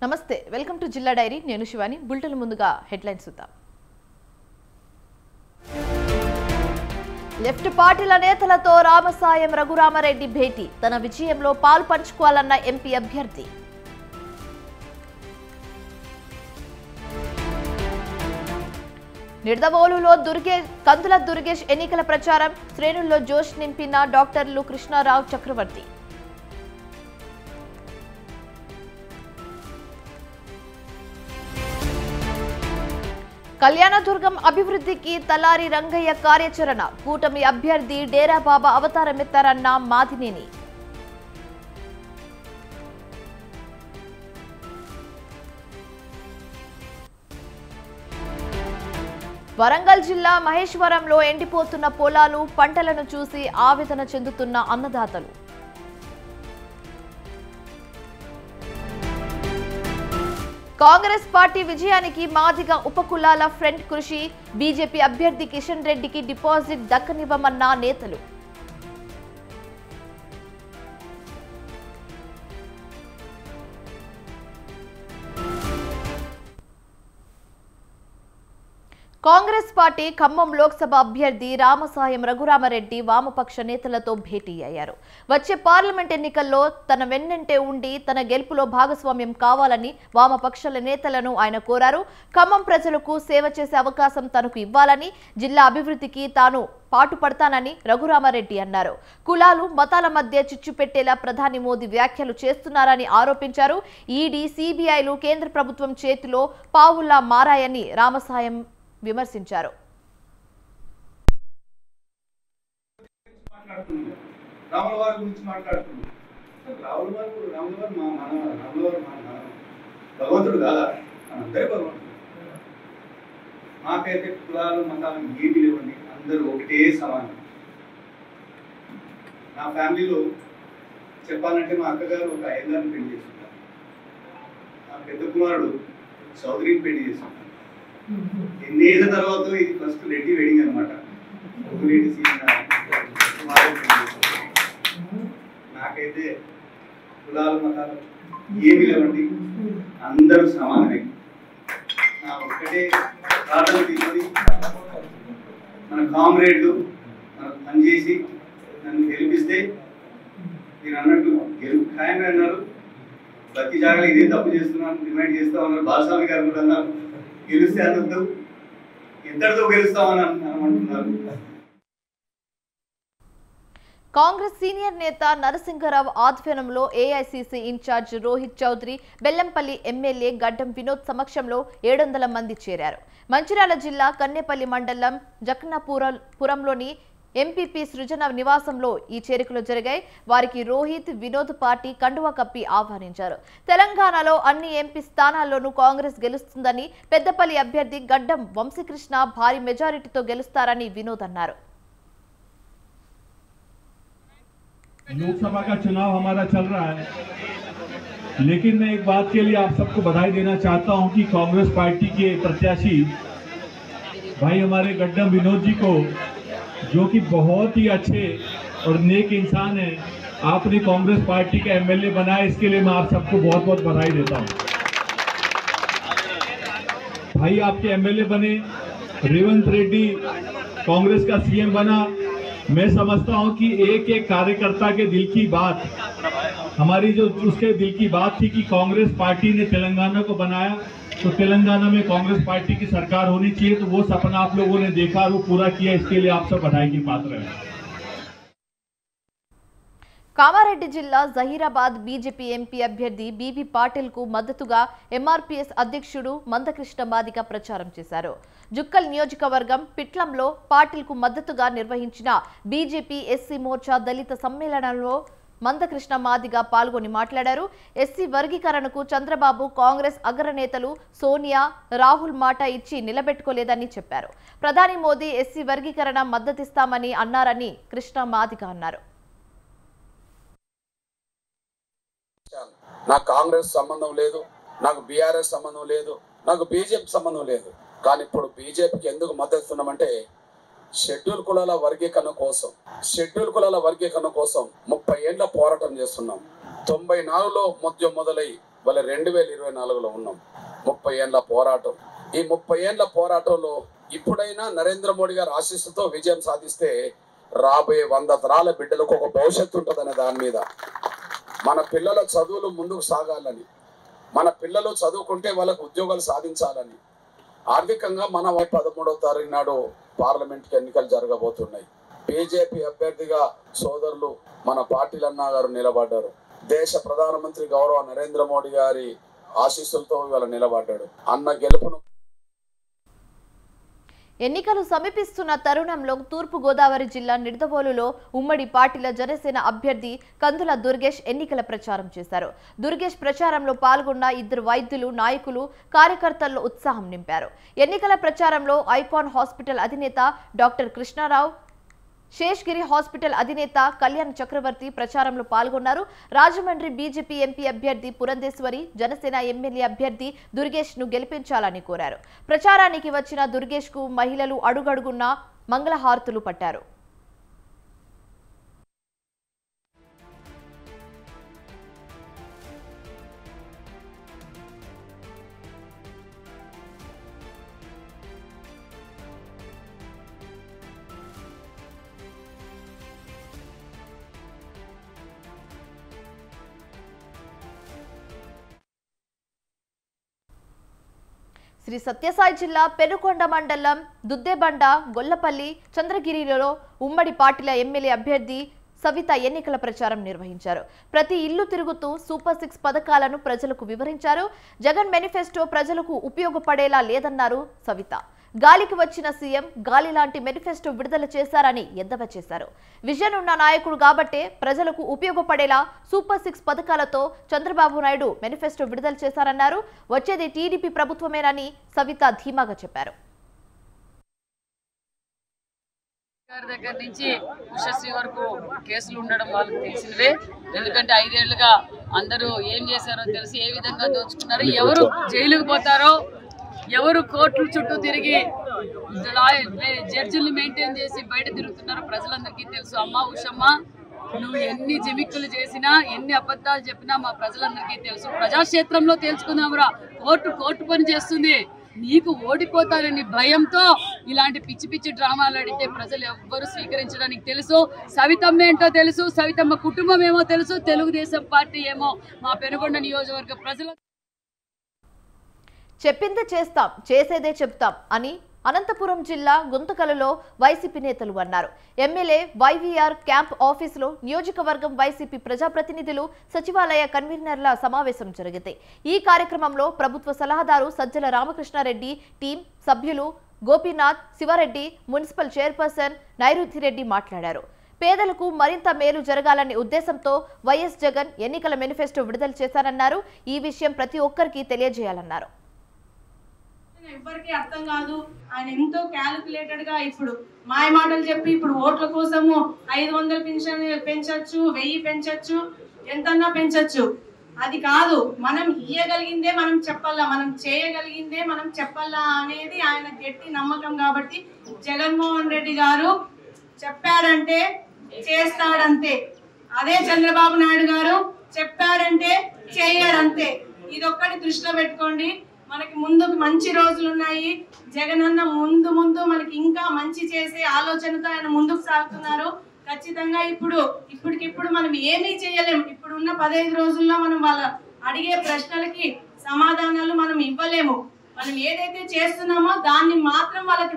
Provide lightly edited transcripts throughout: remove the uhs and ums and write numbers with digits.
నమస్తే welcome to జిల్లా dairy నేను శివాని బులెటిన్ ముందుగా హెడ్లైన్స్ చూద్దాం లెఫ్ట్ పార్టీల నేతలతో రామసాయం రఘురామరెడ్డి భేటీ తన విజయంలో పాలు పంచుకోవాలన్న ఎంపీ అభ్యర్థి నిడదవోలులో కందుల దుర్గేష్ ఎన్నికల ప్రచారం శ్రేణుల్లో జోష్ నింపిన డాక్టర్లు కృష్ణారావు చక్రవర్తి కళ్యాణదుర్గం అభివృద్ధికి తలారి రంగయ్య కార్యాచరణ కూటమి అభ్యర్థి డేరా బాబా అవతారమెత్తారన్న మాదినేని వరంగల్ జిల్లా మహేశ్వరంలో ఎండిపోతున్న పొలాలు పంటలను చూసి ఆవేదన చెందుతున్న అన్నదాతలు కాంగ్రెస్ పార్టీ విజయానికి మాదిగ ఉపకులాల ఫ్రంట్ కృషి బీజేపీ అభ్యర్థి కిషన్ రెడ్డికి డిపాజిట్ దక్కనివ్వమన్న నేతలు కాంగ్రెస్ పార్టీ ఖమ్మం లోక్సభ అభ్యర్థి రామసాయం రఘురామరెడ్డి వామపక్ష నేతలతో భేటీ అయ్యారు. వచ్చే పార్లమెంట్ ఎన్నికల్లో తన వెన్నంటే ఉండి తన గెలుపులో భాగస్వామ్యం కావాలని వామపక్షాల నేతలను ఆయన కోరారు. ఖమ్మం ప్రజలకు సేవ చేసే అవకాశం తనకు ఇవ్వాలని, జిల్లా అభివృద్ధికి తాను పాటుపడతానని రఘురామరెడ్డి అన్నారు. కులాలు మతాల మధ్య చిచ్చు పెట్టేలా ప్రధాని మోదీ వ్యాఖ్యలు చేస్తున్నారని ఆరోపించారు. ఈడీ, సిబిఐలు కేంద్ర ప్రభుత్వం చేతిలో పావుల్లా మారాయని రామసాయం విమర్శించారు. మాకైతే కులాలు మతాలు ఏమి లేవండి, అందరూ ఒకటే సమానం. నా ఫ్యామిలీలో చెప్పాలంటే మా అక్కగారు ఒక అయ్యగారిని పెళ్లి చేసుకుంటారు, నా పెద్ద కుమారుడు చౌదరిని పెళ్లి చేసుకుంటారు. ఎన్నేళ్ల తర్వాత ఇది ఫస్ట్ రెడ్డి వెడ్డింగ్ అనమాట. నాకైతే కులాలు మతాలు ఏమి లేవండి, అందరూ సమానమే. నా ఒక్కటే ప్రార్థన తీసుకొని మన కామ్రేడ్లు మనకు పనిచేసి నన్ను గెలిపిస్తే, మీరు అన్నట్టు గెలుపు ఖాయమే అన్నారు. ప్రతి జాగాలో ఇదే తప్పు చేస్తున్నాను డిమాండ్ చేస్తా ఉన్నారు. బాలస్వామి గారు కూడా అన్నారు గెలిస్తే అనొద్దు, ఎంతటితో గెలుస్తామని అంటున్నారు. కాంగ్రెస్ సీనియర్ నేత నరసింగరావు ఆధ్వర్యంలో AICC in charge Rohit Chowdary, Bellampalli MLA Gaddam Vinod సమక్షంలో 700 మంది చేరారు. మంచిర్యాల జిల్లా కన్నెపల్లి మండలం జక్నాపురంలోని ఎంపీపీ సృజన నివాసంలో ఈ చేరికలు జరిగాయి. వారికి రోహిత్, వినోద్ పార్టీ కండువా కప్పి ఆహ్వానించారు. తెలంగాణలో అన్ని ఎంపీ స్థానాల్లోనూ కాంగ్రెస్ గెలుస్తుందని, పెద్దపల్లి అభ్యర్థి గడ్డం వంశీకృష్ణ భారీ మెజారిటీతో గెలుస్తారని వినోద్ అన్నారు. लोकसभा का चुनाव हमारा चल रहा है, लेकिन मैं एक बात के लिए आप सबको बधाई देना चाहता हूं कि कांग्रेस पार्टी के प्रत्याशी भाई हमारे गड्डम विनोद जी को, जो कि बहुत ही अच्छे और नेक इंसान है, आपने कांग्रेस पार्टी का एमएलए बनाया, इसके लिए मैं आप सबको बहुत बहुत बधाई देता हूं। भाई आपके एमएलए बने, रेवंत रेड्डी कांग्रेस का सीएम बना। मैं समझता हूं कि एक एक कार्यकर्ता के दिल की बात, हमारी जो उसके दिल की बात थी कि कांग्रेस पार्टी ने तेलंगाना को बनाया तो तेलंगाना में कांग्रेस पार्टी की सरकार होनी चाहिए, तो वो सपना आप लोगों ने देखा और वो पूरा किया, इसके लिए आप सब बधाई की पात्र हैं। కామారెడ్డి జిల్లా జహీరాబాద్ బీజేపీ ఎంపీ అభ్యర్థి బీబీ పాటిల్ కు మద్దతుగా ఎంఆర్పీఎస్ అధ్యక్షుడు మందకృష్ణ మాదిగ ప్రచారం చేశారు. జుక్కల్ నియోజకవర్గం పిట్లంలో పాటిల్ కు మద్దతుగా నిర్వహించిన బీజేపీ ఎస్సీ మోర్చా దళిత సమ్మేళనంలో మందకృష్ణ మాదిగ పాల్గొని మాట్లాడారు. ఎస్సీ వర్గీకరణకు చంద్రబాబు, కాంగ్రెస్ అగ్రనేతలు సోనియా, రాహుల్ మాట ఇచ్చి నిలబెట్టుకోలేదని చెప్పారు. ప్రధాని మోదీ ఎస్సీ వర్గీకరణ మద్దతిస్తామని అన్నారని కృష్ణ మాదిగ అన్నారు. నాకు కాంగ్రెస్ సంబంధం లేదు, నాకు బీఆర్ఎస్ సంబంధం లేదు, నాకు బీజేపీ సంబంధం లేదు. కానీ ఇప్పుడు బీజేపీకి ఎందుకు మద్దతు ఇస్తున్నామంటే షెడ్యూల్ కులాల వర్గీకరణ కోసం 30 ఏళ్ల పోరాటం చేస్తున్నాం. 94లో మొదలై వాళ్ళ 2024లో ఉన్నాం. 30 ఏళ్ళ పోరాటం. ఈ 30 ఏళ్ళ పోరాటంలో ఇప్పుడైనా నరేంద్ర మోడీ గారి ఆశీస్సుతో విజయం సాధిస్తే రాబోయే 100 తరాల బిడ్డలకు ఒక భవిష్యత్తు ఉంటుందనే దాని మీద, మన పిల్లల చదువులు ముందుకు సాగాలని, మన పిల్లలు చదువుకుంటే వాళ్ళకు ఉద్యోగాలు సాధించాలని, ఆర్థికంగా మన 13వ తారీఖు నాడు పార్లమెంట్కి ఎన్నికలు జరగబోతున్నాయి. బీజేపీ అభ్యర్థిగా సోదరులు మన పాటిల్ అన్న గారు నిలబడ్డారు. దేశ ప్రధానమంత్రి గౌరవ నరేంద్ర మోడీ గారి ఆశీస్సులతో ఇవాళ నిలబడ్డాడు. అన్న గెలుపును ఎన్నికలు సమీపిస్తున్న తరుణంలో తూర్పు గోదావరి జిల్లా నిడదవోలులో ఉమ్మడి పార్టీల జనసేన అభ్యర్థి కందుల దుర్గేష్ ఎన్నికల ప్రచారం చేశారు. దుర్గేష్ ప్రచారంలో పాల్గొన్న 2 వైద్యులు, నాయకులు, కార్యకర్తల్లో ఉత్సాహం నింపారు. ఎన్నికల ప్రచారంలో ఐకాన్ హాస్పిటల్ అధినేత డాక్టర్ కృష్ణారావు, శేష్గిరి హాస్పిటల్ అధినేత కళ్యాణ్ చక్రవర్తి ప్రచారంలో పాల్గొన్నారు. రాజమండ్రి బీజేపీ ఎంపీ అభ్యర్థి పురంధేశ్వరి జనసేన ఎమ్మెల్యే అభ్యర్థి దుర్గేష్ ను గెలిపించాలని కోరారు. ప్రచారానికి వచ్చిన దుర్గేష్ కు మహిళలు అడుగడుగున్న మంగళహారతులు పట్టారు. శ్రీ సత్యసాయి జిల్లా పెనుకొండ మండలం దుద్దేబండ, గొల్లపల్లి, చంద్రగిరిలో ఉమ్మడి పార్టీల ఎమ్మెల్యే అభ్యర్థి సవిత ఎన్నికల ప్రచారం నిర్వహించారు. ప్రతి ఇల్లు తిరుగుతూ సూపర్ 6 పథకాలను ప్రజలకు వివరించారు. జగన్ మేనిఫెస్టో ప్రజలకు ఉపయోగపడేలా లేదన్నారు సవిత. గాలికి వచ్చిన సీఎం గాలి లాంటి మేనిఫెస్టో విడుదల చేశారని ఎద్దేవా చేశారు. విజన్ ఉన్న నాయకుడు కాబట్టే ప్రజలకు ఉపయోగపడేలా సూపర్ 6 పథకాలతో చంద్రబాబు నాయుడు మేనిఫెస్టో విడుదల చేశారన్నారు. వచ్చేది టీడీపీ ప్రభుత్వమేనని సవిత ధీమాగా చెప్పారు. దగ్గర నుంచి ఉషశ్రీ వరకు కేసులు ఉండడం వాళ్ళకి తెలిసినవే. ఎందుకంటే 5 ఏళ్లుగా అందరూ ఏం చేశారో తెలిసి, ఏ విధంగా దోచుకున్నారు, ఎవరు జైలుకు పోతారో, ఎవరు కోర్టుల చుట్టూ తిరిగి జడ్జిల్ని మెయింటైన్ చేసి బయట తిరుగుతున్నారో ప్రజలందరికీ తెలుసు. అమ్మ ఉషమ్మ, నువ్వు ఎన్ని జిమిక్కులు చేసినా, ఎన్ని అబద్ధాలు చెప్పినా మా ప్రజలందరికీ తెలుసు. ప్రజాక్షేత్రంలో తెలుసుకుందాంరా. కోర్టు పని చేస్తుంది. నీకు ఓడిపోతారని భయంతో ఇలాంటి పిచ్చి పిచ్చి డ్రామాలు ఆడితే ప్రజలు ఎవ్వరు స్వీకరించడానికి తెలుసు. సవితమ్మ ఏంటో తెలుసు, సవితమ్మ కుటుంబం ఏమో తెలుసు, తెలుగుదేశం పార్టీ ఏమో. మా పెనుగొండ నియోజకవర్గ ప్రజలు చెప్పిందే చేస్తాం, చేసేదే చెప్తాం అని అనంతపురం జిల్లా గుంతకలలో వైసీపీ నేతలు అన్నారు. ఎమ్మెల్యే వైవీఆర్ క్యాంప్ ఆఫీసులో నియోజకవర్గం వైసీపీ ప్రజాప్రతినిధులు, సచివాలయ కన్వీనర్ల సమావేశం జరిగింది. ఈ కార్యక్రమంలో ప్రభుత్వ సలహాదారు సజ్జల రామకృష్ణారెడ్డి, టీం సభ్యులు గోపీనాథ్, శివారెడ్డి, మున్సిపల్ చైర్పర్సన్ నైరుతిరెడ్డి మాట్లాడారు. పేదలకు మరింత మేలు జరగాలనే ఉద్దేశంతో వైఎస్ జగన్ ఎన్నికల మేనిఫెస్టో విడుదల చేశారన్నారు. ఈ విషయం ప్రతి ఒక్కరికి తెలియజేయాలన్నారు. ఎవ్వరికి అర్థం కాదు. ఆయన ఎంతో క్యాలిక్యులేటెడ్ గా ఇప్పుడు మాయ మాటలు చెప్పి ఇప్పుడు ఓట్ల కోసము 500 పెన్షన్ పెంచొచ్చు, 1000 పెంచొచ్చు, ఎంతన్నా పెంచొచ్చు. అది కాదు, మనం ఇయ్యగలిగిందే మనం చెప్పాలా, మనం చేయగలిగిందే మనం చెప్పాలా అనేది ఆయన గట్టి నమ్మకం. కాబట్టి జగన్మోహన్ రెడ్డి గారు చెప్పాడంటే చేస్తాడంతే. అదే చంద్రబాబు నాయుడు గారు చెప్పాడంటే చేయడంతే. ఇదొక్కటి దృష్టిలో పెట్టుకోండి. మనకి ముందుకు మంచి రోజులు ఉన్నాయి. జగన్ అన్న ముందు మనకి ఇంకా మంచి చేసే ఆలోచనతో ఆయన ముందుకు సాగుతున్నారు. ఖచ్చితంగా ఇప్పటికిప్పుడు మనం ఏమీ చేయలేం. ఇప్పుడున్న 15 రోజుల్లో మనం వాళ్ళ అడిగే ప్రశ్నలకి సమాధానాలు మనం ఇవ్వలేము. మనం ఏదైతే చేస్తున్నామో దాన్ని మాత్రం వాళ్ళకి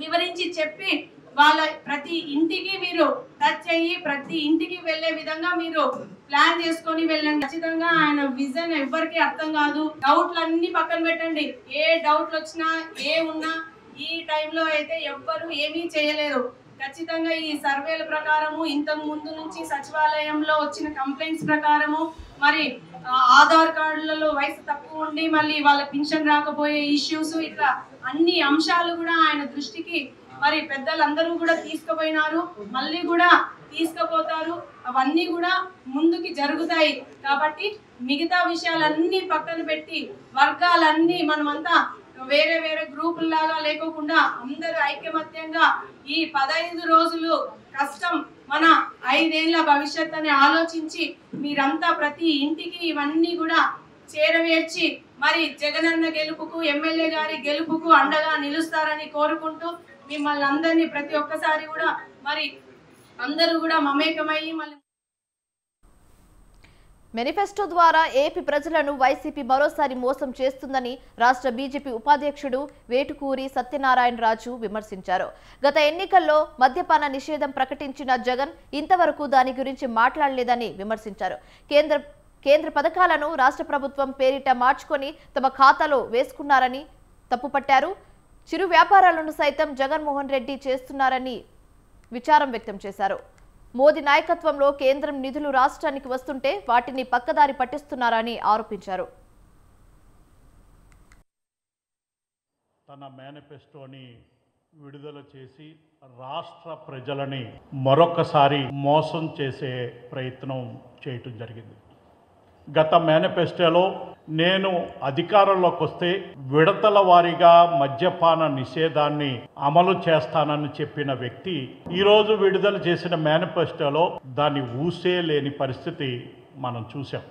వివరించి చెప్పి వాళ్ళ ప్రతి ఇంటికి మీరు టచ్ అయ్యి ప్రతి ఇంటికి వెళ్లే విధంగా మీరు ప్లాన్ చేసుకొని వెళ్ళండి. ఖచ్చితంగా ఆయన విజన్ ఎవరికి అర్థం కాదు. డౌట్లు అన్ని పక్కన పెట్టండి. ఏ డౌట్లు వచ్చినా ఏ ఉన్నా ఈ టైంలో అయితే ఎవ్వరు ఏమీ చేయలేరు. ఖచ్చితంగా ఈ సర్వేల ప్రకారము, ఇంతకు ముందు నుంచి సచివాలయంలో వచ్చిన కంప్లైంట్స్ ప్రకారము, మరి ఆధార్ కార్డులలో వయసు తక్కువ ఉండి మళ్ళీ వాళ్ళ పింఛన్ రాకపోయే ఇష్యూస్, ఇట్లా అన్ని అంశాలు కూడా ఆయన దృష్టికి మరి పెద్దలందరూ కూడా తీసుకుపోయినారు, మళ్ళీ కూడా తీసుకుపోతారు. అవన్నీ కూడా ముందుకి జరుగుతాయి. కాబట్టి మిగతా విషయాలన్నీ పక్కన పెట్టి వర్గాలన్నీ మనమంతా వేరే వేరే గ్రూపుల్లాగా లేకోకుండా అందరూ ఐకమత్యంగా ఈ 15 రోజులు కష్టం మన 5 ఏళ్ల భవిష్యత్ అని ఆలోచించి మీరంతా ప్రతి ఇంటికి ఇవన్నీ కూడా చేరవేర్చి మరి జగనన్న గెలుపుకు ఎమ్మెల్యే గారి గెలుపుకు అండగా నిలుస్తారని కోరుకుంటూ మిమ్మల్ని అందరినీ ప్రతి ఒక్కసారి కూడా మరి అందరూ కూడా మమేకమయ్యి మళ్ళీ మేనిఫెస్టో ద్వారా ఏపీ ప్రజలను వైసీపీ మరోసారి మోసం చేస్తుందని రాష్ట్ర బీజేపీ ఉపాధ్యక్షుడు వేటుకూరి సత్యనారాయణరాజు విమర్శించారు. గత ఎన్నికల్లో మద్యపాన నిషేధం ప్రకటించిన జగన్ ఇంతవరకు దాని గురించి మాట్లాడలేదని విమర్శించారు. కేంద్ర పథకాలను రాష్ట్ర ప్రభుత్వం పేరిట మార్చుకొని తమ ఖాతాలో వేసుకున్నారని తప్పుపట్టారు. చిరు వ్యాపారాలను సైతం జగన్మోహన్ రెడ్డి చేస్తున్నారని విచారం వ్యక్తం చేశారు. మోదీ నాయకత్వంలో కేంద్రం నిధులు రాష్ట్రానికి వస్తుంటే వాటిని పక్కదారి పట్టిస్తున్నారని ఆరోపించారు. తన మేనిఫెస్టోని విడుదల చేసి రాష్ట్ర ప్రజలని మరొకసారి మోసం చేసే ప్రయత్నం చేయటం జరిగింది. గత మేనిఫెస్టోలో నేను అధికారంలోకి వస్తే విడతల వారీగా మద్యపాన నిషేధాన్ని అమలు చేస్తానని చెప్పిన వ్యక్తి ఈరోజు విడుదల చేసిన మేనిఫెస్టోలో దాన్ని ఊసే లేని పరిస్థితి మనం చూసాం.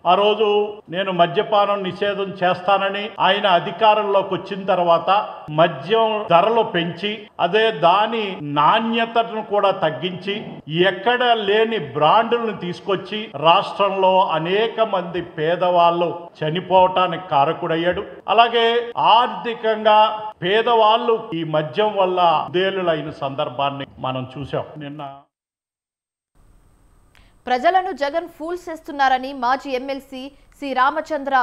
ఆ రోజు నేను మద్యపానం నిషేధం చేస్తానని ఆయన అధికారంలోకి వచ్చిన తర్వాత మద్యం ధరలు పెంచి అదే దాని నాణ్యతను కూడా తగ్గించి ఎక్కడ లేని బ్రాండులను తీసుకొచ్చి రాష్ట్రంలో అనేక మంది పేదవాళ్ళు చనిపోవటానికి కారకుడయ్యాడు. అలాగే ఆర్థికంగా పేదవాళ్ళు ఈ మద్యం వల్ల ఉద్దేలులైన సందర్భాన్ని మనం చూసాం. నిన్న ప్రజలను జగన్ ఫూల్స్ చేస్తున్నారని మాజీ ఎమ్మెల్సీ సి రామచంద్ర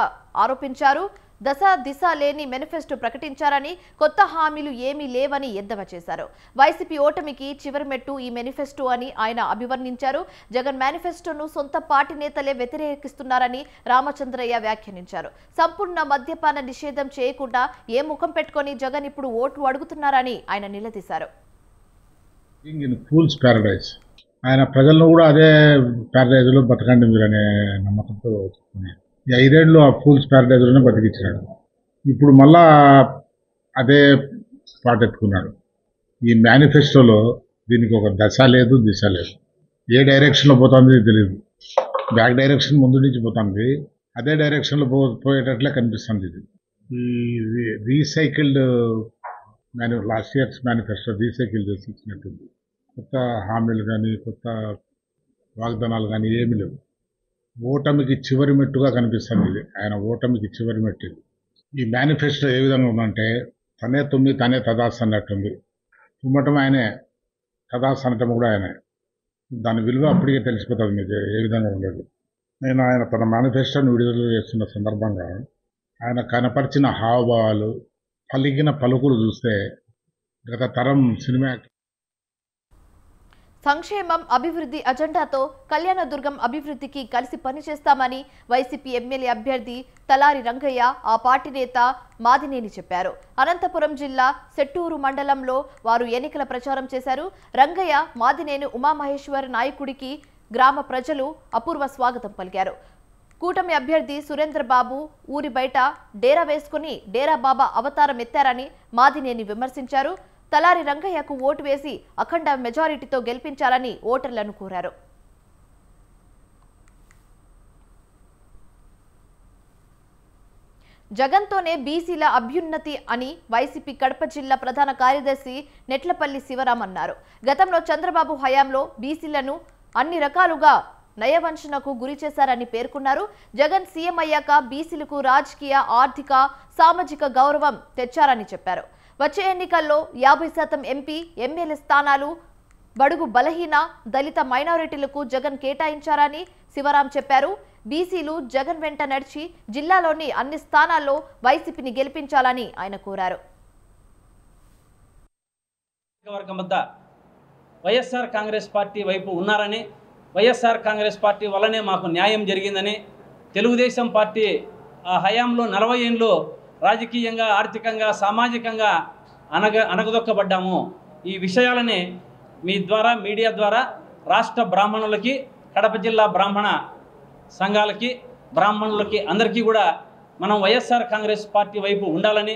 ఆరోపించారు. దశ దిశ లేని మేనిఫెస్టో ప్రకటించారని, కొత్త హామీలు ఏమీ లేవని ఎద్దేవా చేశారు. వైసీపీ ఓటమికి చివరి మెట్టు ఈ మేనిఫెస్టో అని ఆయన అభివర్ణించారు. జగన్ మేనిఫెస్టోను సొంత పార్టీ నేతలే వ్యతిరేకిస్తున్నారని రామచంద్రయ్య వ్యాఖ్యానించారు. సంపూర్ణ మద్యపాన నిషేధం చేయకుండా ఏ ముఖం పెట్టుకొని జగన్ ఇప్పుడు ఓట్లు అడుగుతున్నారని ఆయన నిలదీశారు. ఆయన ప్రజలను కూడా అదే ప్యారడైజ్లో బతకండి మీరు అనే నమ్మకంతో ఈ 5 ఏళ్ళు ఆ ఫూల్స్ ప్యారడైజ్లోనే బతికించినాడు. ఇప్పుడు మళ్ళా అదే పాటెత్తుకున్నాడు. ఈ మేనిఫెస్టోలో దీనికి ఒక దశ లేదు, దిశ లేదు. ఏ డైరెక్షన్లో పోతుంది తెలియదు. బ్యాక్ డైరెక్షన్ ముందు నుంచి పోతుంది, అదే డైరెక్షన్లో పోయేటట్లే కనిపిస్తుంది. ఇది ఈ recycled last years manifesto recycle చేసి ఇచ్చినట్టుంది. కొత్త హామీలు కానీ కొత్త వాగ్దానాలు కానీ ఏమీ లేవు. ఓటమికి చివరి మెట్టుగా కనిపిస్తుంది ఇది. ఆయన ఓటమికి చివరి మెట్టు. ఈ మేనిఫెస్టో ఏ విధంగా ఉందంటే తనే తుమ్మి తనే తదాస్ అన్నట్టుంది. తుమ్మటం ఆయనే, తదాస్ అనటం కూడా ఆయనే. దాని విలువ అప్పటికే తెలిసిపోతుంది మీకు ఏ విధంగా ఉండదు. నేను ఆయన తన మేనిఫెస్టోని విడుదల చేస్తున్న సందర్భంగా ఆయన కనపరిచిన హావభావాలు, పలికిన పలుకులు చూస్తే గత తరం సినిమా సంక్షేమం అభివృద్ధి అజెండాతో కళ్యాణదుర్గం అభివృద్ధికి కలిసి పనిచేస్తామని వైసీపీ ఎమ్మెల్యే అభ్యర్థి తలారి రంగయ్య ఆ పార్టీ నేత మాదినేని చెప్పారు. అనంతపురం జిల్లా సెట్టూరు మండలంలో వారు ఎన్నికల ప్రచారం చేశారు. రంగయ్య, మాదినేని ఉమామహేశ్వర్ నాయకుడికి గ్రామ ప్రజలు అపూర్వ స్వాగతం పలికారు. కూటమి అభ్యర్థి సురేంద్రబాబు ఊరి బయట డేరా వేసుకుని డేరా బాబా అవతారం ఎత్తారని మాదినేని విమర్శించారు. తలారి రంగయ్యకు ఓటు వేసి అఖండ మెజారిటీతో గెలిపించాలని ఓటర్లను కోరారు. జగన్తోనే బీసీల అభ్యున్నతి అని వైసీపీ కడప జిల్లా ప్రధాన కార్యదర్శి నెట్లపల్లి శివరాం అన్నారు. గతంలో చంద్రబాబు హయాంలో బీసీలను అన్ని రకాలుగా నయవంచనకు గురి చేశారని పేర్కొన్నారు. జగన్ సీఎం అయ్యాక బీసీలకు రాజకీయ, ఆర్థిక, సామాజిక గౌరవం తెచ్చారని చెప్పారు. వచ్చే ఎన్నికల్లో 50% ఎంపీ, ఎమ్మెల్యే స్థానాలు బడుగు బలహీన, దళిత మైనారిటీలకు జగన్ కేటాయించారని శివరాం చెప్పారు. బీసీలు జగన్ వెంట నడిచి జిల్లాలోని అన్ని స్థానాల్లో వైసీపీని గెలిపించాలని ఆయన కోరారు. వైఎస్ఆర్ కాంగ్రెస్ పార్టీ వైపు ఉన్నారని, వైఎస్ఆర్ కాంగ్రెస్ పార్టీ వల్లనే మాకు న్యాయం జరిగిందని, తెలుగుదేశం పార్టీ ఆ హయాంలో 40 ఏళ్ళు రాజకీయంగా, ఆర్థికంగా, సామాజికంగా అనగదొక్కబడ్డాము. ఈ విషయాలని మీ ద్వారా, మీడియా ద్వారా రాష్ట్ర బ్రాహ్మణులకి, కడప జిల్లా బ్రాహ్మణ సంఘాలకి, బ్రాహ్మణులకి అందరికీ కూడా మనం వైఎస్ఆర్ కాంగ్రెస్ పార్టీ వైపు ఉండాలని,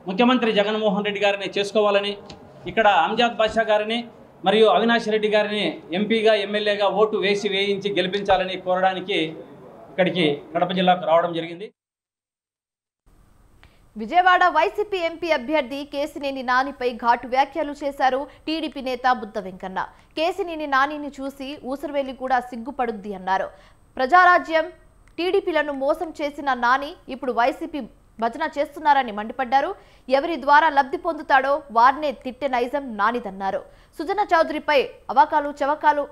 ముఖ్యమంత్రి జగన్మోహన్ రెడ్డి గారిని చేసుకోవాలని, ఇక్కడ అంజాద్ బాషా గారిని మరియు అవినాష్ రెడ్డి గారిని ఎంపీగా, ఎమ్మెల్యేగా ఓటు వేయించి గెలిపించాలని కోరడానికి ఇక్కడికి కడప జిల్లాకు రావడం జరిగింది. విజయవాడ వైసీపీ ఎంపీ అభ్యర్థి కేశినేని నానిపై ఘాటు వ్యాఖ్యలు చేశారు టీడీపీ నేత బుద్ధ వెంకన్న. కేశినేని నానిని చూసి ఊసరవెల్లి కూడా సిగ్గుపడుద్ది అన్నారు. ప్రజారాజ్యం టీడీపీలను మోసం చేసిన నాని ఇప్పుడు వైసీపీ భజన చేస్తున్నారని మండిపడ్డారు. ఎవరి ద్వారా లబ్ధి పొందుతాడో వారినే తిట్టే నైజం నానిదన్నారు. సుజనా చౌదరిపై అవాకాలు చవకాలు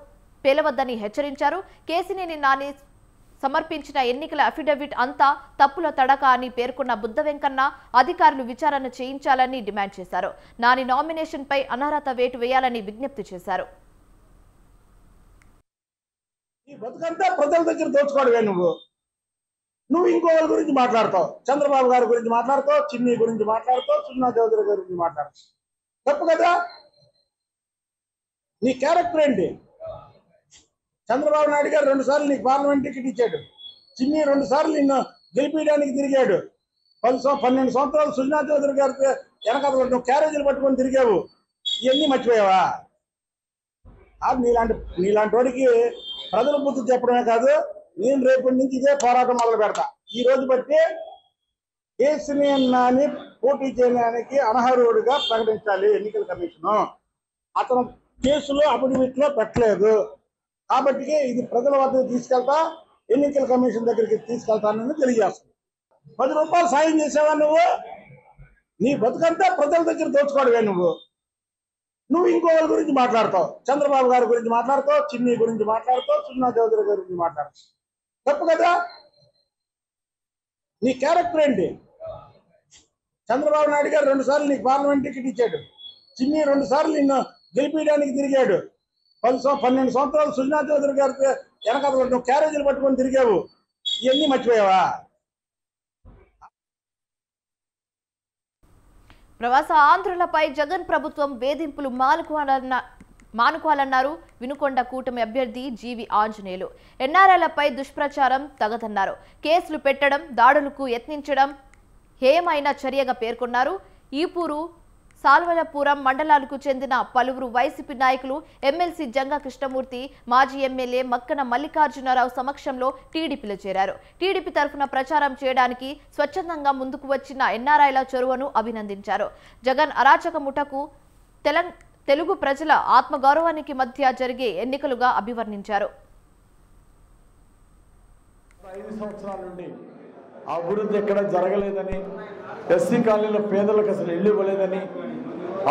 పేలవద్దని హెచ్చరించారు. కేశినేని నాని సమర్పించిన ఎన్నికల అఫిడవిట్ అంతా తప్పుల తడక అని పేర్కొన్న బుద్ధ వెంకన్న అధికారులు విచారణ చేయించాలని డిమాండ్ చేశారు. నాని నామినేషన్ పై అనర్హత వేటు వేయాలని విజ్ఞప్తి చేశారు. ప్రజల దగ్గర దోచుకోవడమే నువ్వు ఇంకో వాళ్ళ గురించి మాట్లాడతావు, చంద్రబాబు గారి గురించి మాట్లాడతావు, చిన్ని గురించి మాట్లాడతావు, సుజనా చౌదరి గారి గురించి మాట్లాడతావు. తప్పు కదా? నీ క్యారెక్టర్ ఏంటి? చంద్రబాబు నాయుడు గారు 2 సార్లు నీకు పార్లమెంట్ టికెట్ ఇచ్చాడు. చిన్ని 2 సార్లు నిన్ను గెలిపించడానికి తిరిగాడు. 12 సంవత్సరాలు సుజనా చౌదరి గారికి వెనకాల నువ్వు క్యారేజీలు పట్టుకొని తిరిగావు. ఇవన్నీ మర్చిపోయావా? నీలాంటి వాడికి ప్రజల బుద్ధి చెప్పడమే కాదు, నేను రేపటి నుంచి ఇదే పోరాటం మొదలు పెడతా. ఈ రోజు బట్టి కేశినేని నాని పోటీ చేయడానికి అనర్హుడిగా ప్రకటించాలి ఎన్నికల కమిషను. అతను కేసులో అఫిడవిట్లో పెట్టలేదు కాబట్టి ఇది ప్రజల వద్దకు తీసుకెళ్తా, ఎన్నికల కమిషన్ దగ్గరికి తీసుకెళ్తానని తెలియజేస్తాను. 10 రూపాయలు సాయం చేసావా నువ్వు? నీ బతుకంతా ప్రజల దగ్గర దోచుకోవడమే నువ్వు ఇంకో వాళ్ళ గురించి మాట్లాడతావు, చంద్రబాబు గారి గురించి మాట్లాడతావు, చిన్ని గురించి మాట్లాడతావు, సుజనా చౌదరి గారి గురించి మాట్లాడతావు. తప్పు కదా? నీ క్యారెక్టర్ ఏంటి? చంద్రబాబు నాయుడు గారు 2 సార్లు నీకు పార్లమెంట్ టికెట్ ఇచ్చాడు. చిన్ని 2 సార్లు నిన్ను గెలిపించడానికి తిరిగాడు. 12 సంవత్సరాలు సుజనా చౌదరి గారికి వెనకాల నువ్వు క్యారేజీలు పట్టుకొని తిరిగావు. ఇవన్నీ మర్చిపోయావా? ప్రవాస ఆంధ్రులపై జగన్ ప్రభుత్వం వేధింపులు మానుకోవాలన్నారు వినుకొండ కూటమి అభ్యర్థి జీవి ఆంజనేయులు. ఎన్ఆర్ఐలపై దుష్ప్రచారం తగదన్నారు. కేసులు పెట్టడం, దాడులకు యత్నించడం హేయమైన చర్యగా పేర్కొన్నారు. ఈపూరు, సాల్వలపురం మండలాలకు చెందిన పలువురు వైసీపీ నాయకులు, ఎమ్మెల్సీ జంగా కృష్ణమూర్తి, మాజీ ఎమ్మెల్యే మక్కన మల్లికార్జునరావు సమక్షంలో టీడీపీలో చేరారు. టీడీపీ తరఫున ప్రచారం చేయడానికి స్వచ్ఛందంగా ముందుకు వచ్చిన ఎన్ఆర్ఐల చొరవను అభినందించారు. జగన్ అరాచక ముఠకు తెలుగు ప్రజల ఆత్మగౌరవానికి మధ్య జరిగే ఎన్నికలుగా అభివర్ణించారు. 5 సంవత్సరాల నుండి అభివృద్ధి ఎక్కడ జరగలేదని, ఎస్సీ కాలనీలో పేదలకు అసలు ఇల్లు ఇవ్వలేదని,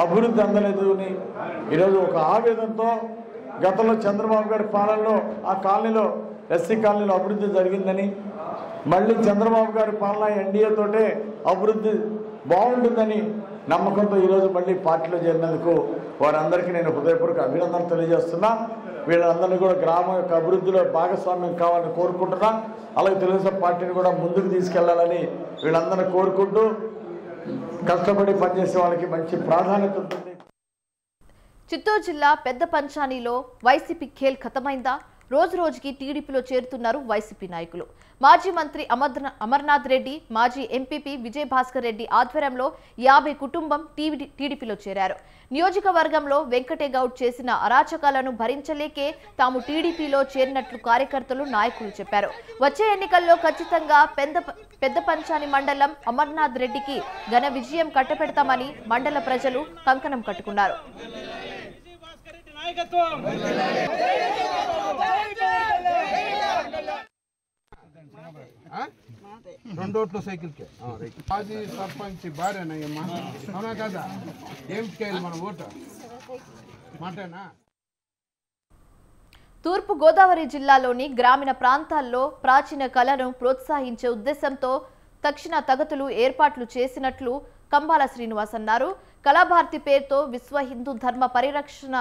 అభివృద్ధి అందలేదు అని ఈరోజు ఒక ఆవేదనతో గతంలో చంద్రబాబు గారి పాలనలో ఆ కాలనీలో ఎస్సీ కాలనీలో అభివృద్ధి జరిగిందని, మళ్ళీ చంద్రబాబు గారి పాలన ఎన్డీఏ తోటే అభివృద్ధి బాగుంటుందని నమ్మకంతో ఈరోజు మళ్ళీ పార్టీలో చేరినందుకు వారందరికీ నేను హృదయపూర్వక అభినందనలు తెలియజేస్తున్నా. వీళ్ళందరినీ కూడా గ్రామం యొక్క అభివృద్ధిలో భాగస్వామ్యం కావాలని కోరుకుంటున్నా. అలాగే తెలుగుదేశం పార్టీని కూడా ముందుకు తీసుకెళ్లాలని వీళ్ళందరినీ కోరుకుంటూ, కష్టపడి పనిచేసే వాళ్ళకి మంచి ప్రాధాన్యత ఉంటుంది. చిత్తూరు జిల్లా పెద్ద పంచానీలో వైసీపీ ఖేల్ ఖతమైందా? రోజు రోజుకి టీడీపీలో చేరుతున్నారు వైసీపీ నాయకులు. మాజీ మంత్రి అమర్నాథ్ రెడ్డి, మాజీ ఎంపీపీ విజయభాస్కర్ రెడ్డి ఆధ్వర్యంలో 50 కుటుంబం టీడీపీలో చేరారు. నియోజకవర్గంలో వెంకటేగౌడ్ చేసిన అరాచకాలను భరించలేకే తాము టీడీపీలో చేరినట్లు కార్యకర్తలు, నాయకులు చెప్పారు. వచ్చే ఎన్నికల్లో ఖచ్చితంగా పెద్ద పంచాని మండలం అమర్నాథ్ రెడ్డికి ఘన విజయం కట్టపెడతామని మండల ప్రజలు కంకణం కట్టుకున్నారు. రెండోట్లు సైకిల్కి మాజీ సర్పంచ్ భార్యనయ్యమ్మా, అవునా కదా? ఏం చేయాలి మన ఓటు మాటేనా? తూర్పు గోదావరి జిల్లాలోని గ్రామీణ ప్రాంతాల్లో ప్రాచీన కళను ప్రోత్సహించే ఉద్దేశంతో తక్షణ తరగతులు ఏర్పాట్లు చేసినట్లు కంబాల శ్రీనివాస్ అన్నారు. కళాభారతి పేరుతో విశ్వ హిందూ ధర్మ పరిరక్షణ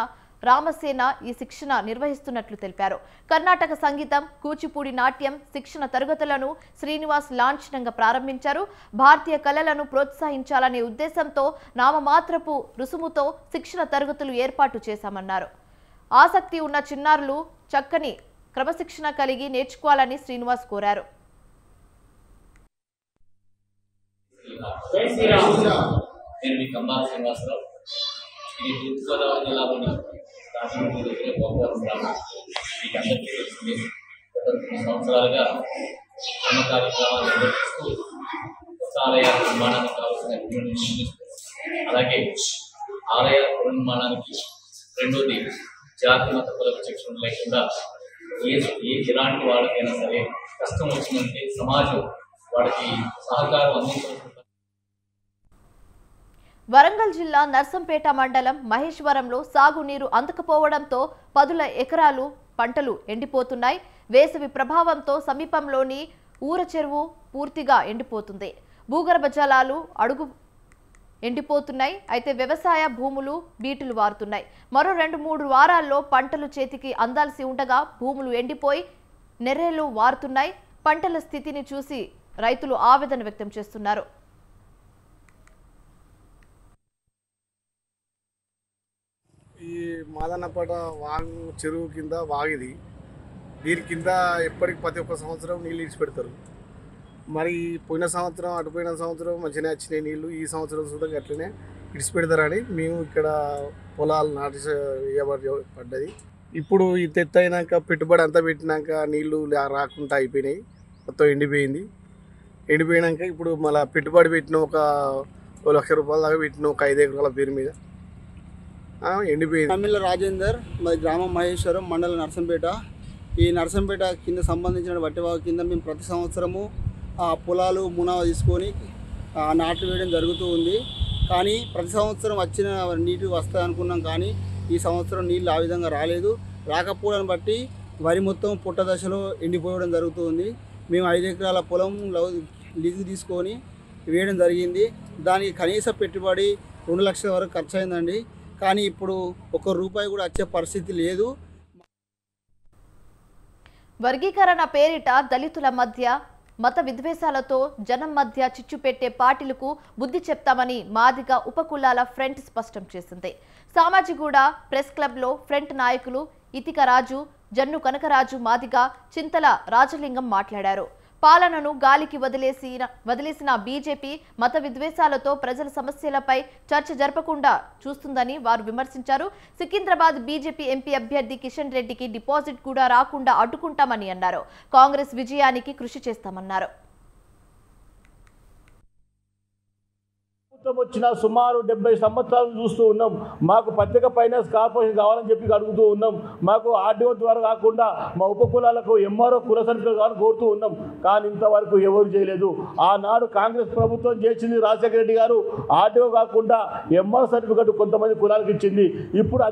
రామసేన ఈ శిక్షణ నిర్వహిస్తున్నట్లు తెలిపారు. కర్ణాటక సంగీతం, కూచిపూడి నాట్యం శిక్షణ తరగతులను శ్రీనివాస్ లాంఛనంగా ప్రారంభించారు. భారతీయ కళలను ప్రోత్సహించాలనే ఉద్దేశంతో నామమాత్రపు రుసుముతో శిక్షణ తరగతులు ఏర్పాటు చేశామన్నారు. ఆసక్తి ఉన్న చిన్నారులు చక్కని క్రమశిక్షణ కలిగి నేర్చుకోవాలని శ్రీనివాస్ కోరారు. సంవత్సరాలుగా అన్ని కార్యక్రమాలు నిర్వహిస్తూ కొత్త ఆలయాల నిర్మాణానికి కావాల్సిన అలాగే ఆలయ పునర్నిర్మాణానికి రెండోది జాతి మత కుల విచక్షణ లేకుండా ఎలాంటి వాళ్ళకైనా సరే కష్టం వచ్చిందంటే సమాజం వాడికి సహకారం అందించాల్సిన. వరంగల్ జిల్లా నర్సంపేట మండలం మహేశ్వరంలో సాగునీరు అందకపోవడంతో 10 ఎకరాలు పంటలు ఎండిపోతున్నాయి. వేసవి ప్రభావంతో సమీపంలోని ఊర చెరువు పూర్తిగా ఎండిపోతుంది. భూగర్భ జలాలు అడుగు ఎండిపోతున్నాయి. అయితే వ్యవసాయ భూములు బీటులు వారుతున్నాయి. మరో 2-3 వారాల్లో పంటలు చేతికి అందాల్సి ఉండగా భూములు ఎండిపోయి నెర్రెలు వారుతున్నాయి. పంటల స్థితిని చూసి రైతులు ఆవేదన వ్యక్తం చేస్తున్నారు. ఈ మాదన్నపేట చెరువు కింద వాగిది. దీని కింద ఎప్పటికి ప్రతి ఒక్క సంవత్సరం నీళ్ళు ఇడిచిపెడతారు. మరి పోయిన సంవత్సరం అటుపోయిన సంవత్సరం మంచిగానే వచ్చినాయి నీళ్ళు. ఈ సంవత్సరం చూద్దాం అట్లనే ఇడిచిపెడతారని మేము ఇక్కడ పొలాలు నాటి పడ్డది. ఇప్పుడు ఈ తెత్త అయినాక పెట్టుబడి అంతా పెట్టినాక నీళ్ళు రాకుండా అయిపోయినాయి. మొత్తం ఎండిపోయినాక ఇప్పుడు మళ్ళీ పెట్టుబడి పెట్టిన ఒక 1 లక్ష రూపాయల దాకా పెట్టిన ఒక 5 ఎకరాల పేరు మీద ఎండిపోయింది. తమిళ రాజేందర్, మరి గ్రామం మహేశ్వరం, మండలం నర్సంపేట. ఈ నర్సంపేట కింద సంబంధించిన వట్టివాగు కింద మేము ప్రతి సంవత్సరము పొలాలు మునావా తీసుకొని నాట్లు వేయడం జరుగుతూ ఉంది. కానీ ప్రతి సంవత్సరం వచ్చిన నీటి వస్తాయి అనుకున్నాం, కానీ ఈ సంవత్సరం నీళ్ళు ఆ విధంగా రాలేదు. రాకపోవడాన్ని బట్టి వరి మొత్తం పుట్ట దశలో ఎండిపోవడం జరుగుతుంది. మేము 5 ఎకరాల పొలం లీజు తీసుకొని వేయడం జరిగింది. దానికి కనీస పెట్టుబడి 2 లక్షల వరకు ఖర్చు అయిందండి. కానీ ఇప్పుడు 1 రూపాయి కూడా వచ్చే పరిస్థితి లేదు. వర్గీకరణ పేరిట దళితుల మధ్య మత విద్వేషాలతో జనం మధ్య చిచ్చు పెట్టే పార్టీలకు బుద్ధి చెప్తామని మాదిగ ఉపకులాల ఫ్రంట్ స్పష్టం చేసింది. సామాజిగూడ ప్రెస్ క్లబ్లో ఫ్రంట్ నాయకులు ఇతిక రాజు, జన్ను కనకరాజు మాదిగ, చింతల రాజలింగం మాట్లాడారు. పాలనను గాలికి వదిలేసిన బీజేపీ మత విద్వేషాలతో ప్రజల సమస్యలపై చర్చ జరపకుండా చూస్తుందని వారు విమర్శించారు. సికింద్రాబాద్ బీజేపీ ఎంపీ అభ్యర్థి కిషన్ రెడ్డికి డిపాజిట్ కూడా రాకుండా అడ్డుకుంటామని అన్నారు. కాంగ్రెస్ విజయానికి కృషి చేస్తామన్నారు. వచ్చిన సుమారు 70 సంవత్సరాలు చూస్తూ ఉన్నాం. మాకు ప్రత్యేక ఫైనాన్స్ కార్పొరేషన్ కావాలని చెప్పి అడుగుతూ ఉన్నాం. మాకు ఆర్డీఓ ద్వారా కాకుండా మా ఉపకులాలకు ఎంఆర్ఓ కుల సర్టిఫికేట్ కావాలని కోరుతూ ఉన్నాం. కానీ ఇంతవరకు ఎవరు చేయలేదు. ఆనాడు కాంగ్రెస్ ప్రభుత్వం చేసింది. రాజశేఖర రెడ్డి గారు ఆర్డీఓ కాకుండా ఎంఆర్ఓ సర్టిఫికేట్ కొంతమంది కులాలకు ఇచ్చింది. ఇప్పుడు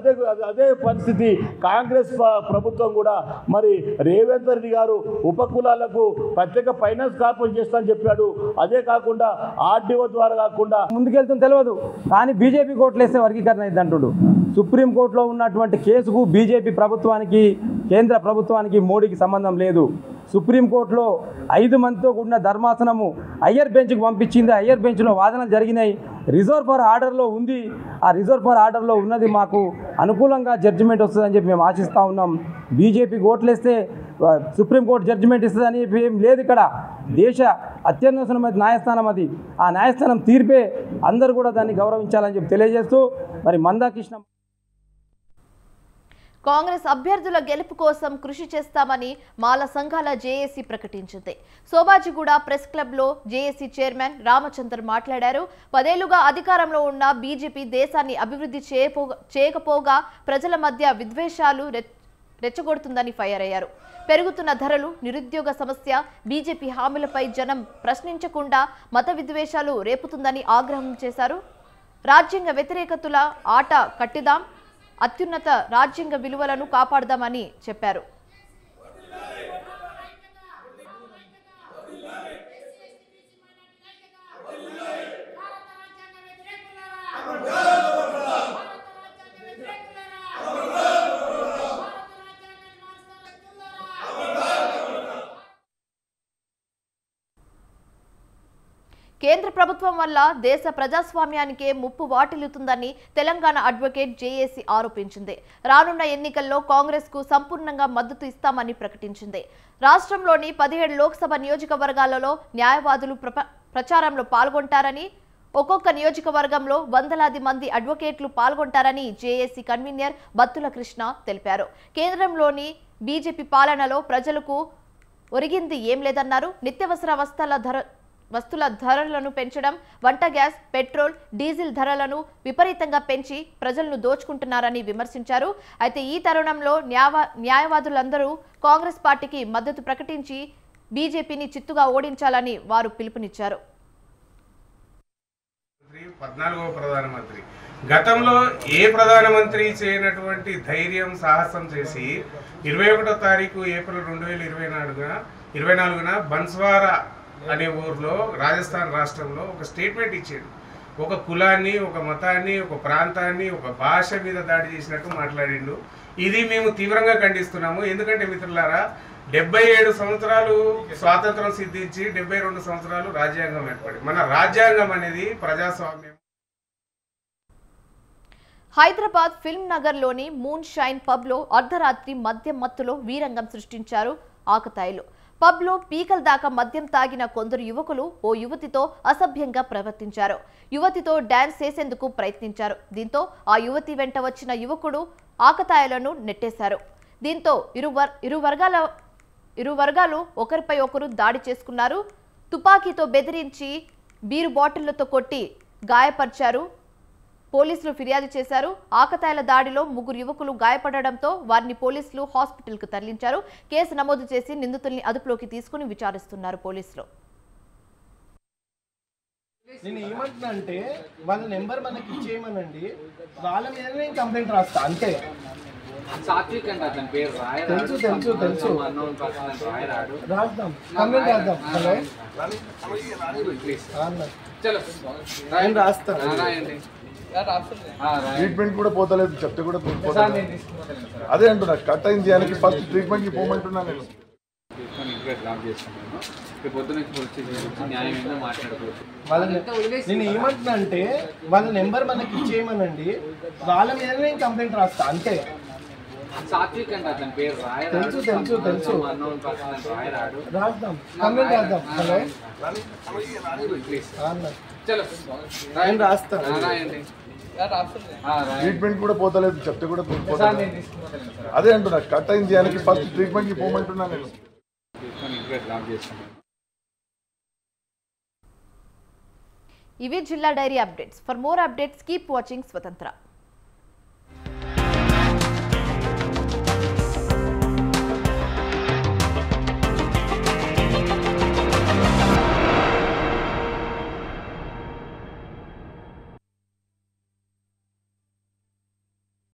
అదే పరిస్థితి కాంగ్రెస్ ప్రభుత్వం కూడా మరి రేవంత్ రెడ్డి గారు ఉపకులాలకు ప్రత్యేక ఫైనాన్స్ కార్పొరేషన్ చేస్తానని చెప్పాడు. అదే కాకుండా ఆర్డీఓ ద్వారా కాకుండా ముందుకెళ్తుంది తెలియదు. కానీ బీజేపీ కోర్టులు వేస్తే వర్గీకరణ అయింది అంటుడు. సుప్రీంకోర్టులో ఉన్నటువంటి కేసుకు బీజేపీ ప్రభుత్వానికి, కేంద్ర ప్రభుత్వానికి, మోడీకి సంబంధం లేదు. సుప్రీంకోర్టులో 5 మందితో కూడిన ధర్మాసనము హయ్యర్ బెంచ్కి పంపించింది. హయ్యర్ బెంచ్లో వాదనలు జరిగినాయి. రిజర్వ్ ఫర్ ఆర్డర్లో ఉంది. ఆ రిజర్వ్ ఫర్ ఆర్డర్లో ఉన్నది మాకు అనుకూలంగా జడ్జిమెంట్ వస్తుందని చెప్పి మేము ఆశిస్తూ ఉన్నాం. బీజేపీకి ఓట్లేస్తే సుప్రీంకోర్టు జడ్జిమెంట్ ఇస్తుందని ఏం లేదు. ఇక్కడ దేశ అత్యున్నతమైన న్యాయస్థానం అది. ఆ న్యాయస్థానం తీర్పే అందరూ కూడా దాన్ని గౌరవించాలని చెప్పి తెలియజేస్తూ మరి మందాకృష్ణ కాంగ్రెస్ అభ్యర్థుల గెలుపు కోసం కృషి చేస్తామని మాల సంఘాల జేఏసీ ప్రకటించింది. సోబాజిగూడ ప్రెస్ క్లబ్లో జేఏసీ చైర్మన్ రామచందర్ మాట్లాడారు. 10 ఏళ్లుగా అధికారంలో ఉన్న బీజేపీ దేశాన్ని అభివృద్ధి చేయకపోగా ప్రజల మధ్య విద్వేషాలు రెచ్చగొడుతుందని ఫైర్ అయ్యారు. పెరుగుతున్న ధరలు, నిరుద్యోగ సమస్య, బీజేపీ హామీలపై జనం ప్రశ్నించకుండా మత విద్వేషాలు రేపుతుందని ఆగ్రహం చేశారు. రాజ్యాంగ వ్యతిరేకతల ఆట కట్టిదాం, అత్యున్నత రాజ్యాంగ విలువలను కాపాడదామని చెప్పారు. కేంద్ర ప్రభుత్వం వల్ల దేశ ప్రజాస్వామ్యానికే ముప్పు వాటిల్లుతుందని తెలంగాణ అడ్వకేట్ జేఏసీ ఆరోపించింది. రానున్న ఎన్నికల్లో కాంగ్రెస్ కు సంపూర్ణంగా మద్దతు ఇస్తామని ప్రకటించింది. రాష్ట్రంలోని 17 లోక్సభ నియోజకవర్గాలలో న్యాయవాదులు ప్రచారంలో పాల్గొంటారని, ఒక్కొక్క నియోజకవర్గంలో వందలాది మంది అడ్వకేట్లు పాల్గొంటారని జేఏసీ కన్వీనర్ బత్తుల కృష్ణ తెలిపారు. కేంద్రంలోని బీజేపీ పాలనలో ప్రజలకు ఒరిగింది ఏం లేదన్నారు. నిత్యావసర వస్తువుల ధరలను పెంచడం, వంట గ్యాస్, పెట్రోల్, డీజిల్ ధరలను విపరీతంగా పెంచి ప్రజలను దోచుకుంటున్నారని విమర్శించారు. అయితే ఈ తరుణంలో న్యాయవాదులందరూ కాంగ్రెస్ పార్టీకి మద్దతు ప్రకటించి బీజేపీని చిత్తుగా ఓడించాలని వారు పిలుపునిచ్చారు. 14వ ప్రధానమంత్రి గతంలో ఏ ప్రధానమంత్రి చేయనటువంటి ధైర్యం సాహసం చేసి 21వ తారీఖు ఏప్రిల్ 2024న బన్స్వారా అనే ఊర్లో రాజస్థాన్ రాష్ట్రంలో ఒక స్టేట్మెంట్ ఇచ్చాడు. ఒక కులాన్ని, ఒక మతాన్ని, ఒక ప్రాంతాన్ని, ఒక భాష మీద దాడి చేసినట్టు మాట్లాడిండు. ఇది మేము తీవ్రంగా ఖండిస్తున్నాము. ఎందుకంటే మిత్రులారా, 77 సంవత్సరాలు స్వాతంత్రం సిద్ధించి 72 సంవత్సరాలు రాజ్యాంగం ఏర్పడి మన రాజ్యాంగం అనేది ప్రజాస్వామ్యం. హైదరాబాద్ ఫిల్మ్ నగర్లోని మూన్ షైన్ పబ్లో అర్ధరాత్రి మద్యం మత్తులో వీరంగం సృష్టించారు ఆకతాయిలు. పబ్లో పీకల దాకా మద్యం తాగిన కొందరు యువకులు ఓ యువతితో అసభ్యంగా ప్రవర్తించారు. యువతితో డాన్స్ చేసేందుకు ప్రయత్నించారు. దీంతో ఆ యువతి వెంట వచ్చిన యువకుడు ఆకతాయిలను నెట్టేశారు. దీంతో ఇరు వర్గాలు ఒకరిపై ఒకరు దాడి చేసుకున్నారు. తుపాకీతో బెదిరించి బీరు బాటిళ్లతో కొట్టి గాయపరిచారు. పోలీసులు ఫిర్యాదు చేశారు. ఆకతాయిల దాడిలో 3 యువకులు గాయపడడంతో వారిని పోలీసులు హాస్పిటల్కు తరలించారు. కేసు నమోదు చేసి నిందితుల్ని అదుపులోకి తీసుకుని విచారిస్తున్నారు పోలీసులు. నేను ఏమంటున్నా వాళ్ళ నెంబర్ మనకి ఇచ్చేయమనండి, వాళ్ళ మీద నేను కంప్లైంట్ రాస్తా అంతే. సాత్విక్ అంట అతని పేరు. తెలుసు రాద్దాం, కంప్లైంట్ రాద్దాం. హలో నేను రాస్తాను. ట్రీట్మెంట్ కూడా పోతలేదు, చెప్తే కూడా అదే అంటున్నా. కట్ అయింది దానికి ఫస్ట్ ట్రీట్మెంట్కి పోమంటున్నా నేను. నేను ఏమంటున్నా వాళ్ళ నెంబర్ మనకి ఇచ్చేయమనండి, వాళ్ళ మీద నేను కంప్లైంట్ రాస్తా అంతే. సాత్విక్ అంట అతని పేరు. తెలుసు రాద్దాం, కంప్లైంట్ రాద్దాం. హలో నేను రాస్తాను. ట్రీట్మెంట్ కూడా పోతలేదు, చెప్తే కూడా అదే అంటున్నా. కట్ అయింది దానికి ఫస్ట్ ట్రీట్మెంట్కి పోమంటున్నా నేను. ఇవి జిల్లా diary updates. For more updates keep watching స్వతంత్ర.